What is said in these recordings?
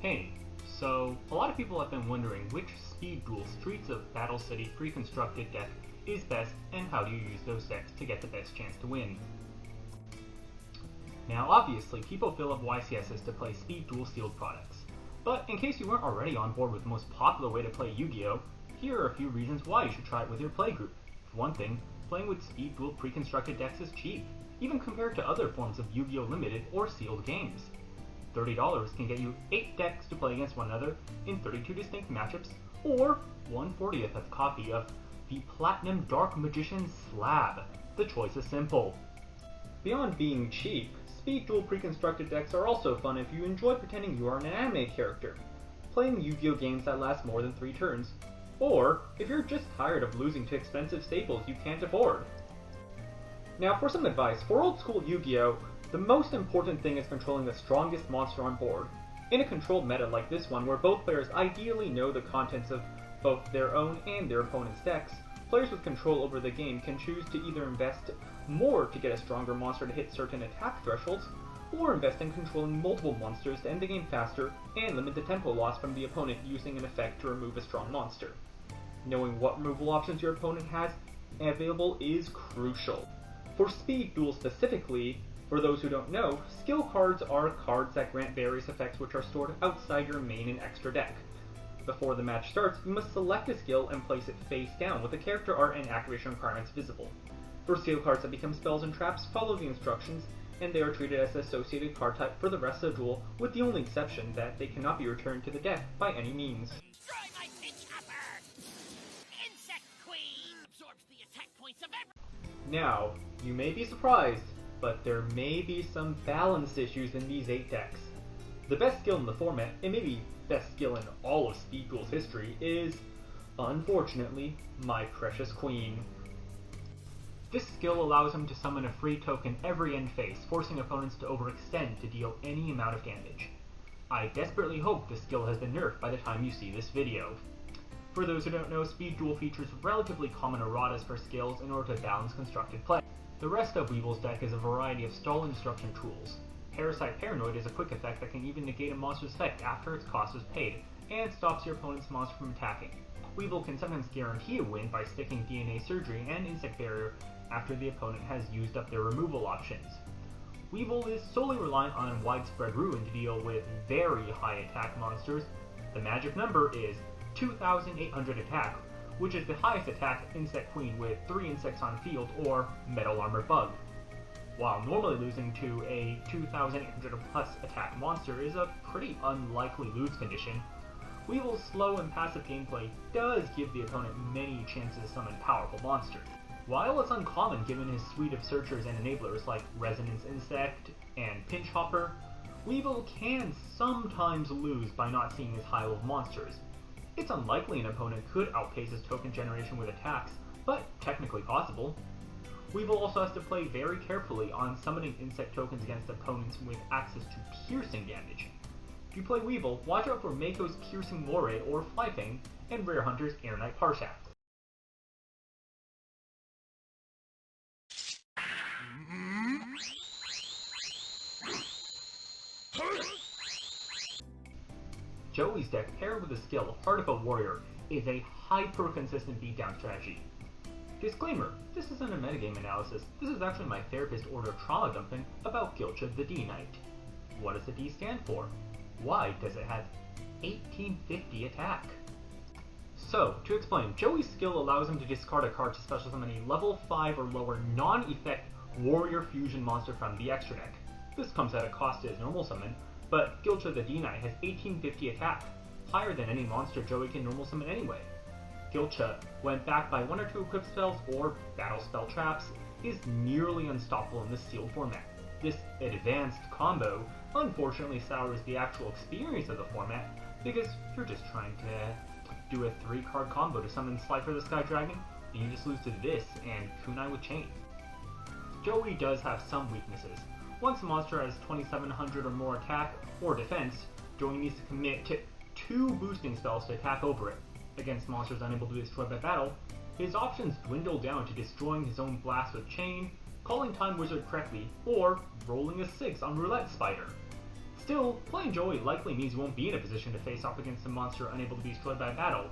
Hey, so a lot of people have been wondering which speed duel Streets of Battle City pre-constructed deck is best and how do you use those decks to get the best chance to win. Now obviously people fill up YCSs to play speed duel sealed products, but in case you weren't already on board with the most popular way to play Yu-Gi-Oh, here are a few reasons why you should try it with your playgroup. For one thing, playing with speed duel pre-constructed decks is cheap, even compared to other forms of Yu-Gi-Oh limited or sealed games. $30 can get you 8 decks to play against one another in 32 distinct matchups, or 1/40th of a copy of the Platinum Dark Magician Slab. The choice is simple. Beyond being cheap, speed duel pre-constructed decks are also fun if you enjoy pretending you are an anime character, playing Yu-Gi-Oh games that last more than 3 turns, or if you're just tired of losing to expensive staples you can't afford. Now for some advice, for old school Yu-Gi-Oh, the most important thing is controlling the strongest monster on board. In a controlled meta like this one, where both players ideally know the contents of both their own and their opponent's decks, players with control over the game can choose to either invest more to get a stronger monster to hit certain attack thresholds, or invest in controlling multiple monsters to end the game faster and limit the tempo loss from the opponent using an effect to remove a strong monster. Knowing what removal options your opponent has available is crucial. For speed duel specifically, for those who don't know, skill cards are cards that grant various effects which are stored outside your main and extra deck. Before the match starts, you must select a skill and place it face down with the character art and activation requirements visible. For skill cards that become spells and traps, follow the instructions, and they are treated as an associated card type for the rest of the duel, with the only exception that they cannot be returned to the deck by any means. Now, you may be surprised, but there may be some balance issues in these 8 decks. The best skill in the format, and maybe best skill in all of Speed Duel's history, is, unfortunately, My Precious Queen. This skill allows him to summon a free token every end phase, forcing opponents to overextend to deal any amount of damage. I desperately hope this skill has been nerfed by the time you see this video. For those who don't know, Speed Duel features relatively common erratas for skills in order to balance constructed play. The rest of Weevil's deck is a variety of stall instruction tools. Parasite Paranoid is a quick effect that can even negate a monster's effect after its cost is paid, and stops your opponent's monster from attacking. Weevil can sometimes guarantee a win by sticking DNA Surgery and Insect Barrier after the opponent has used up their removal options. Weevil is solely reliant on Widespread Ruin to deal with very high attack monsters. The magic number is 2,800 attack, which is the highest attack Insect Queen with 3 insects on field or Metal Armored Bug. While normally losing to a 2,800 plus attack monster is a pretty unlikely lose condition, Weevil's slow and passive gameplay does give the opponent many chances to summon powerful monsters. While it's uncommon given his suite of searchers and enablers like Resonance Insect and Pinch Hopper, Weevil can sometimes lose by not seeing his high level monsters. It's unlikely an opponent could outpace his token generation with attacks, but technically possible. Weevil also has to play very carefully on summoning insect tokens against opponents with access to piercing damage. If you play Weevil, watch out for Mako's Piercing Moray or Flyfang, and Rare Hunter's Air Knight Parshaft. Joey's deck, paired with the skill Heart of a Warrior, is a hyper-consistent beatdown strategy. Disclaimer, this isn't a metagame analysis, this is actually my therapist ordered trauma dumping about Gilcha the D-Knight. What does the D stand for? Why does it have 1850 attack? So, to explain, Joey's skill allows him to discard a card to special summon a level 5 or lower non-effect Warrior Fusion monster from the extra deck. This comes at a cost to his normal summon, but Gilcha the D-Knight has 1850 attack, higher than any monster Joey can normal summon anyway. Gilcha, when backed by 1 or 2 equipped spells or battle spell traps, is nearly unstoppable in the sealed format. This advanced combo unfortunately sours the actual experience of the format, because you're just trying to do a 3-card combo to summon Slifer the Sky Dragon, and you just lose to this and Kunai with Chain. Joey does have some weaknesses. Once a monster has 2700 or more attack or defense, Joey needs to commit to 2 boosting spells to attack over it. Against monsters unable to be destroyed by battle, his options dwindle down to destroying his own blast with Chain, calling Time Wizard correctly, or rolling a 6 on Roulette Spider. Still, playing Joey likely means you won't be in a position to face off against a monster unable to be destroyed by battle.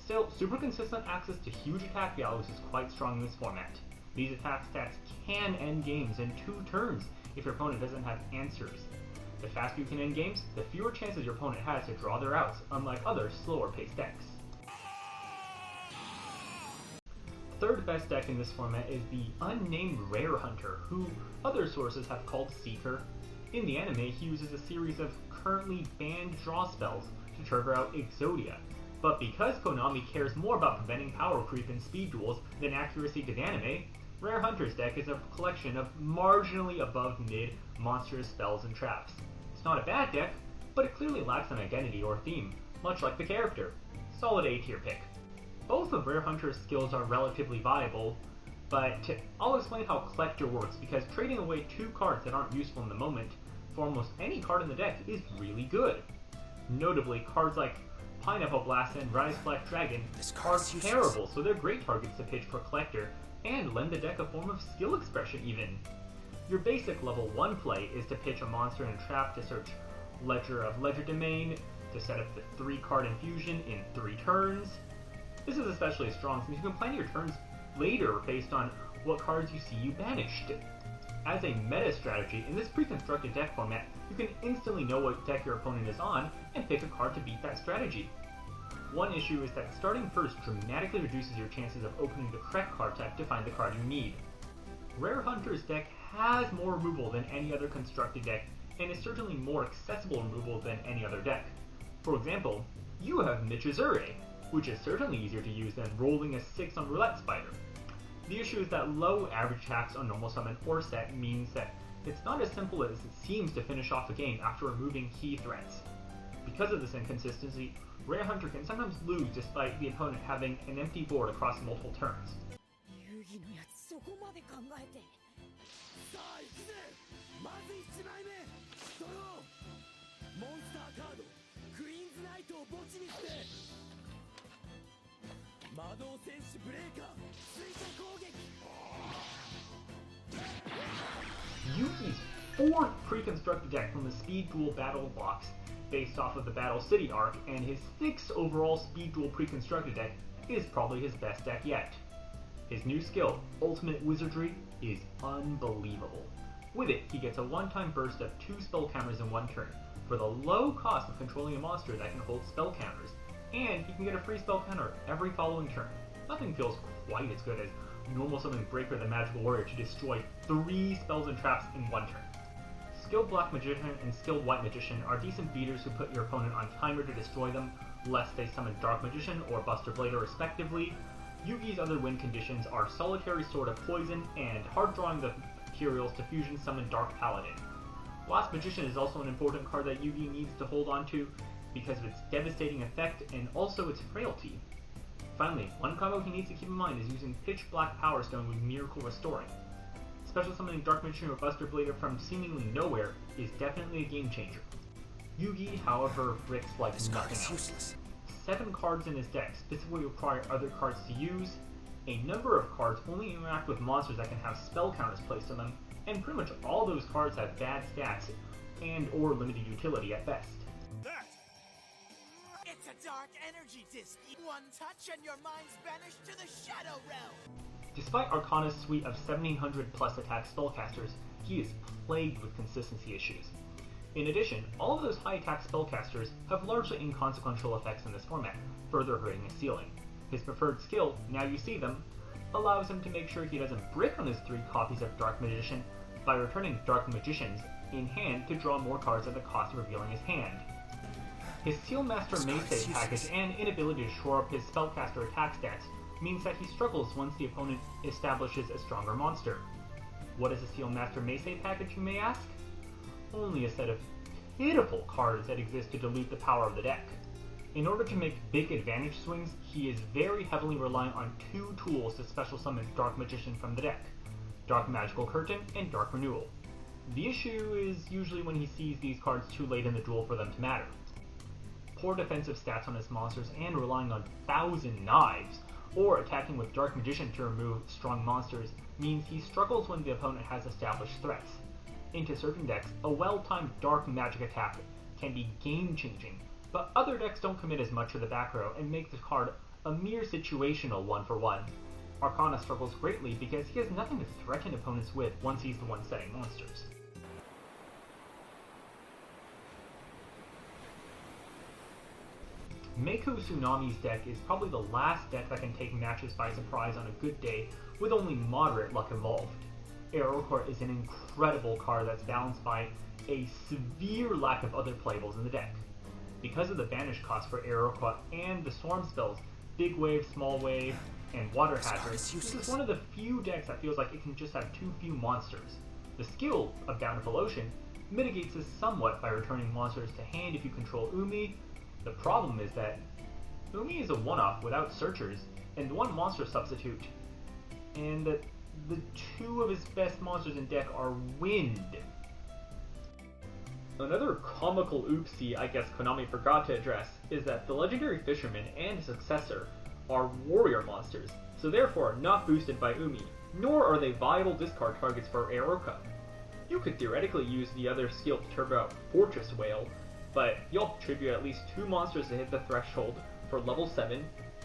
Still, super consistent access to huge attack values is quite strong in this format. These attack stats can end games in 2 turns if your opponent doesn't have answers. The faster you can end games, the fewer chances your opponent has to draw their outs, unlike other slower paced decks. Third best deck in this format is the unnamed Rare Hunter, who other sources have called Seeker. In the anime, he uses a series of currently banned draw spells to trigger out Exodia. But because Konami cares more about preventing power creep in speed duels than accuracy to the anime, Rare Hunter's deck is a collection of marginally above mid monstrous spells and traps. It's not a bad deck, but it clearly lacks an identity or theme, much like the character. Solid A tier pick. Both of Rare Hunter's skills are relatively viable, but I'll explain how Collector works because trading away 2 cards that aren't useful in the moment for almost any card in the deck is really good. Notably, cards like Pineapple Blast and Rise Black Dragon are terrible, so they're great targets to pitch for Collector, and lend the deck a form of skill expression even. Your basic level 1 play is to pitch a monster and a trap to search Ledger of Legerdemain, to set up the 3-card infusion in 3 turns. This is especially strong since you can plan your turns later based on what cards you see you banished. As a meta strategy, in this pre-constructed deck format, you can instantly know what deck your opponent is on and pick a card to beat that strategy. One issue is that starting first dramatically reduces your chances of opening the correct card type to find the card you need. Rare Hunter's deck has more removal than any other constructed deck, and is certainly more accessible removal than any other deck. For example, you have Michizure, which is certainly easier to use than rolling a 6 on Roulette Spider. The issue is that low average attacks on normal summon or set means that it's not as simple as it seems to finish off a game after removing key threats. Because of this inconsistency, Rare Hunter can sometimes lose despite the opponent having an empty board across multiple turns. Yuki's 4th pre-constructed deck from the Speed Duel Battle box, based off of the Battle City arc, and his 6th overall Speed Duel pre-constructed deck is probably his best deck yet. His new skill, Ultimate Wizardry, is unbelievable. With it, he gets a one-time burst of 2 spell counters in 1 turn, for the low cost of controlling a monster that can hold spell counters, and he can get a free spell counter every following turn. Nothing feels quite as good as normal summoning Breaker the Magical Warrior to destroy 3 spells and traps in 1 turn. Skilled Black Magician and Skilled White Magician are decent beaters who put your opponent on timer to destroy them, lest they summon Dark Magician or Buster Blader respectively. Yugi's other win conditions are Solitary Sword of Poison and hard drawing the materials to fusion summon Dark Paladin. Last Magician is also an important card that Yugi needs to hold on to because of its devastating effect and also its frailty. Finally, one combo he needs to keep in mind is using Pitch Black Power Stone with Miracle Restoring. Special summoning Dark Magician or Buster Blader from seemingly nowhere is definitely a game changer. Yugi, however, bricks like nothing else. Useless. 7 cards in his deck specifically require other cards to use, a number of cards only interact with monsters that can have spell counters placed on them, and pretty much all those cards have bad stats and or limited utility at best. It's a dark energy disc. One touch and your mind's banished to the Shadow Realm. Despite Arcana's suite of 1700 plus attack spellcasters, he is plagued with consistency issues. In addition, all of those high attack spellcasters have largely inconsequential effects in this format, further hurting his ceiling. His preferred skill, Now You See Them, allows him to make sure he doesn't brick on his 3 copies of Dark Magician by returning Dark Magicians in hand to draw more cards at the cost of revealing his hand. His Seal Master Mace package and inability to shore up his spellcaster attack stats means that he struggles once the opponent establishes a stronger monster. What is a Seal Master Mace package, you may ask? Only a set of pitiful cards that exist to dilute the power of the deck. In order to make big advantage swings, he is very heavily reliant on 2 tools to special summon Dark Magician from the deck, Dark Magical Curtain and Dark Renewal. The issue is usually when he sees these cards too late in the duel for them to matter. Poor defensive stats on his monsters and relying on 1000 Knives, or attacking with Dark Magician to remove strong monsters, means he struggles when the opponent has established threats. Into certain decks, a well-timed dark magic attack can be game-changing, but other decks don't commit as much to the back row and make the card a mere situational 1-for-1. Arcana struggles greatly because he has nothing to threaten opponents with once he's the one setting monsters. Mako Tsunami's deck is probably the last deck that can take matches by surprise on a good day with only moderate luck involved. Aerocourt is an incredible card that's balanced by a severe lack of other playables in the deck. Because of the banish cost for Aerocourt and the storm spells, Big Wave, Small Wave, and Water Hazard, this is one of the few decks that feels like it can just have too few monsters. The skill of Bountiful Ocean mitigates this somewhat by returning monsters to hand if you control Umi. The problem is that Umi is a one-off without searchers and one monster substitute, and the two of his best monsters in deck are Wind. Another comical oopsie I guess Konami forgot to address is that the Legendary Fisherman and his successor are warrior monsters, so therefore not boosted by Umi, nor are they viable discard targets for Aeroka. You could theoretically use the other skill to turbo out Fortress Whale, but you'll contribute at least 2 monsters to hit the threshold for level 7,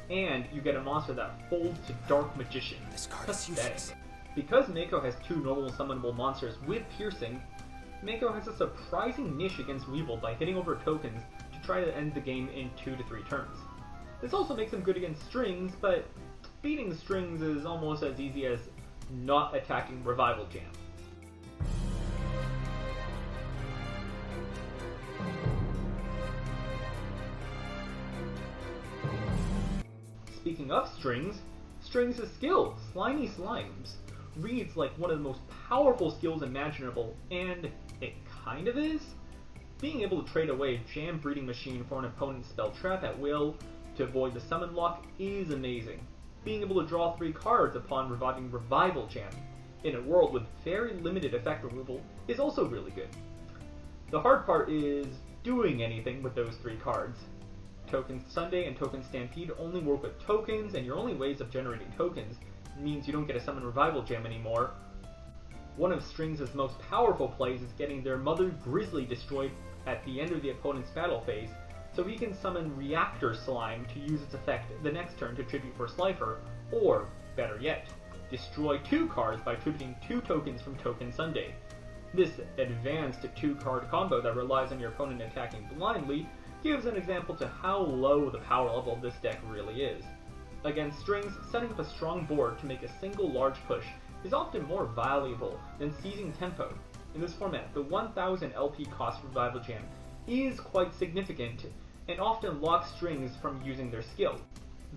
and you get a monster that folds to Dark Magician. This card is useless. Because Mako has 2 normal summonable monsters with Piercing, Mako has a surprising niche against Weevil by hitting over tokens to try to end the game in 2 to 3 turns. This also makes him good against Strings, but beating Strings is almost as easy as not attacking Revival Jam. Speaking of Strings' skill, Slimy Slimes, reads like one of the most powerful skills imaginable, and it kind of is. Being able to trade away Jam Breeding Machine for an opponent's spell trap at will to avoid the summon lock is amazing. Being able to draw 3 cards upon reviving Revival Jam in a world with very limited effect removal is also really good. The hard part is doing anything with those 3 cards. Token Sunday and Token Stampede only work with tokens, and your only ways of generating tokens means you don't get to summon Revival Gem anymore. One of Strings' most powerful plays is getting their Mother Grizzly destroyed at the end of the opponent's battle phase, so he can summon Reactor Slime to use its effect the next turn to tribute for Slifer, or, better yet, destroy 2 cards by tributing 2 tokens from Token Sunday. This advanced 2-card combo that relies on your opponent attacking blindly gives an example to how low the power level of this deck really is. Against Strings, setting up a strong board to make a single large push is often more valuable than seizing tempo. In this format, the 1000 LP cost Revival Jam is quite significant, and often locks Strings from using their skill.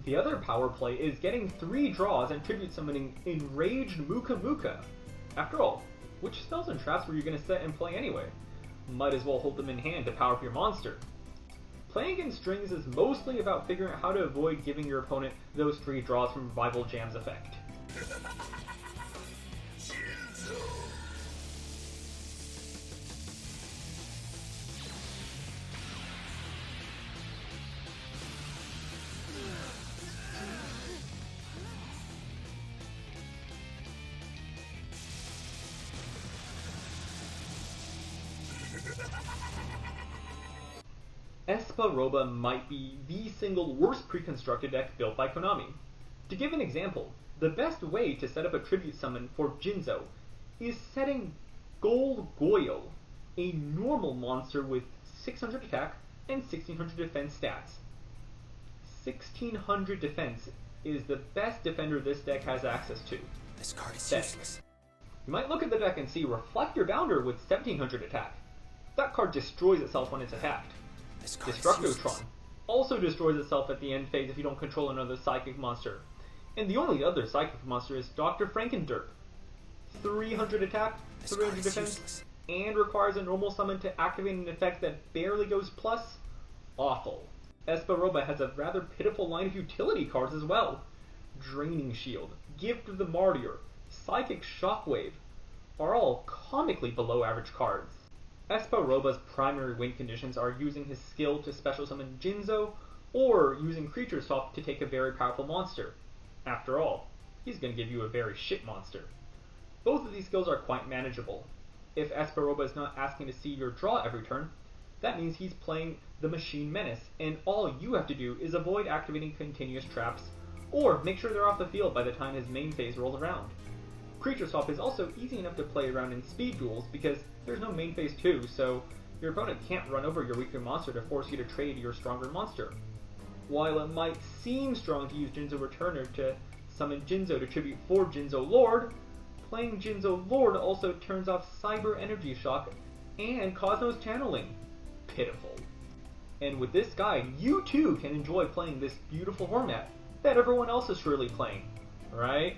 The other power play is getting 3 draws and tribute summoning Enraged Muka Muka. After all, which spells and traps were you going to set and play anyway? Might as well hold them in hand to power up your monster. Playing against Strings is mostly about figuring out how to avoid giving your opponent those 3 draws from Revival Jam's effect. Esparoba might be the single worst pre-constructed deck built by Konami. To give an example, the best way to set up a tribute summon for Jinzo is setting Gold Goyo, a normal monster with 600 attack and 1600 defense stats. 1600 defense is the best defender this deck has access to. This card is useless. You might look at the deck and see Reflector Bounder with 1700 attack. That card destroys itself when it's attacked. Destructotron also destroys itself at the end phase if you don't control another psychic monster. And the only other psychic monster is Dr. Frankenderp. 300 attack, 300 defense, and requires a normal summon to activate an effect that barely goes plus. Awful. Esparoba has a rather pitiful line of utility cards as well. Draining Shield, Gift of the Martyr, Psychic Shockwave are all comically below average cards. Esparoba's primary win conditions are using his skill to special summon Jinzo, or using Creature Swap to take a very powerful monster. After all, he's going to give you a very shit monster. Both of these skills are quite manageable. If Asperoba is not asking to see your draw every turn, that means he's playing the Machine Menace, and all you have to do is avoid activating continuous traps, or make sure they're off the field by the time his main phase rolls around. Creature Swap is also easy enough to play around in speed duels because there's no main phase 2, so your opponent can't run over your weaker monster to force you to trade your stronger monster. While it might seem strong to use Jinzo Returner to summon Jinzo to tribute 4 Jinzo Lord, playing Jinzo Lord also turns off Cyber Energy Shock and Cosmos Channeling. Pitiful. And with this guide, you too can enjoy playing this beautiful format that everyone else is surely playing, right?